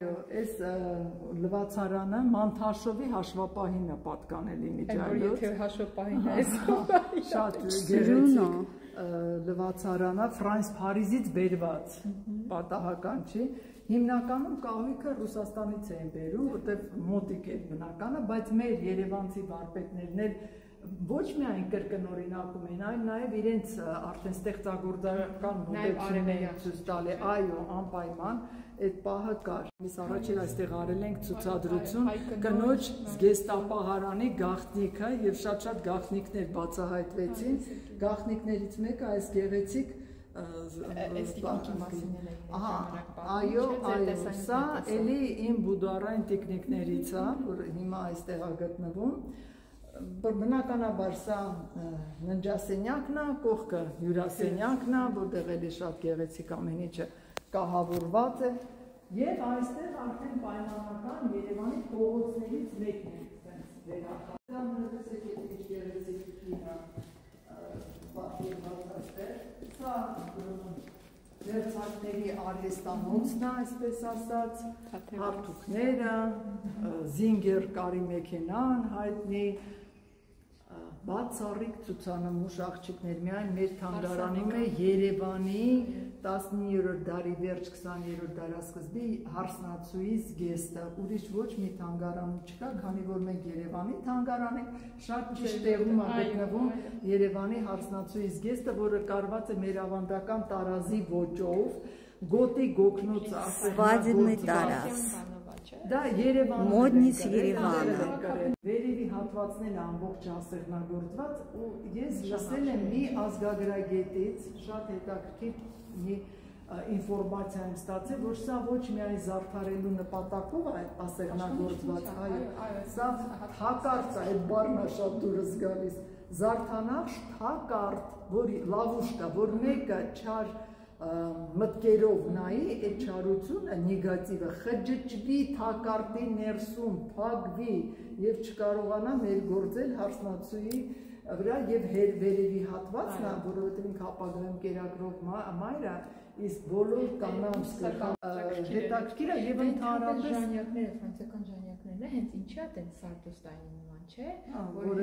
Այս լվացարանը Մանթաշովի հաշվապահին է պատկանել իմիջիայլոց։ Եթե հաշվապահին է այս շատ գեղեցիկ լվացարանը Ֆրանս Փարիզից բերված պատահական չի։ Հիմնականում կահույքը Ռուսաստանից են բերում, որտեղ մոտիկ է բնականը, բայց մեր երևանցի վարպետներն էլ ոչ միայն կրկնօրինակում են, այլ նաև իրենց արդեն ստեղծագործական մոտեցումներ ցույց տալի, այո, անպայման այդ պահը կար։ Մենք առաջին այստեղ արել ենք ցուցադրություն կնոջ զգեստապահարանի գաղտնիքը եւ շատ գաղտնիքներ բացահայտվեցին։ Գաղտնիքներից մեկը այս գեղեցիկ այո, սա էլի իմ բուդուարային տիկնիկներից է, որ հիմա այստեղ է գտնվում։ Բնականաբար սա ննջասենյակն է, կողքը հյուրասենյակն է, որտեղ էլի շատ գեղեցիկ ամեն ինչը կահավորված է, եւ այստեղ արդեն պայմանական Երևանի փողոցներից մեկն է վերականգնած։ Սա վերցակների արհեստանոցն է, այսպես ասած, հարթուկները, զինգեր կարի մեքենան հայտնի, բացառիկ ցուցանմուշ աղջիկներ, միայն մեր թանգարանում է Երևանի 19-րդ դարի վերջ 20-րդ դարասկզբի հարսնացուի զգեստը, ուրիշ ոչ մի թանգարանում չկա, քանի որ մենք Երևանի թանգարան ենք, շատ ճիշտ տեղում է գտնվում Երևանի հարսնացուի զգեստը, որը կարված է մեր ավանդական տարազի ոճով, գոտի գոգնոց Свадебный տարազ։ Դա Երևանը Մոդնից Երևանը։ Վերևի հատվածն էլ ամբողջ ասեղնագործված ու ես լսել եմ մի ազգագրագետից շատ հետաքրքիր մի ինֆորմացիա եմ ստացել, որ սա ոչ միայն զարդարելու նպատակով է ասեղնագործված, այլ սա թակարդ է, այդ բառն է շատ դուրս գալիս, զարդանախշ թակարդ, որի լավուշկա, որ մեկը չար մտկերով նայի, այդ չարությունը, նեգատիվը խջճվի թակարդի ներսում, փակվի եւ չկարողանա ներգործել հարսնացուի վրա եւ վերևի հատվածն է, որովհետեւ ինքը ապագայում կերակրող մայր է, իսկ բոլոր կանանց հետաքրքիր է եւ ընդհանրապես ժանյակները, ֆրանսիական ժանյակներն է, հենց ինչի է տենց սարտոստային նման, չէ, որ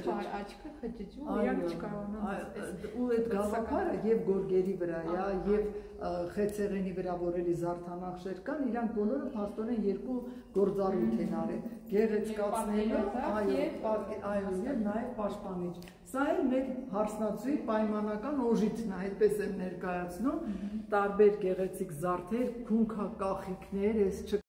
չար աչքը խջճում, իրանք չկարողանան ու այդ գաղափարը եւ գորգերի վրա է եւ խեցեղենի վրա որելի զարդանախշեր կան, իրանք բոլորը փաստորեն երկու գործառույթ են արել, գեղեցկացնելու, այո, եւ նաեւ պաշտպանիչ։ Սա էլ մեր հարսնացուի պայմանական օժիթն է, այդպես եմ ներկայացնում, տարբեր գեղեցիկ զարդեր, քունքակախիկներ,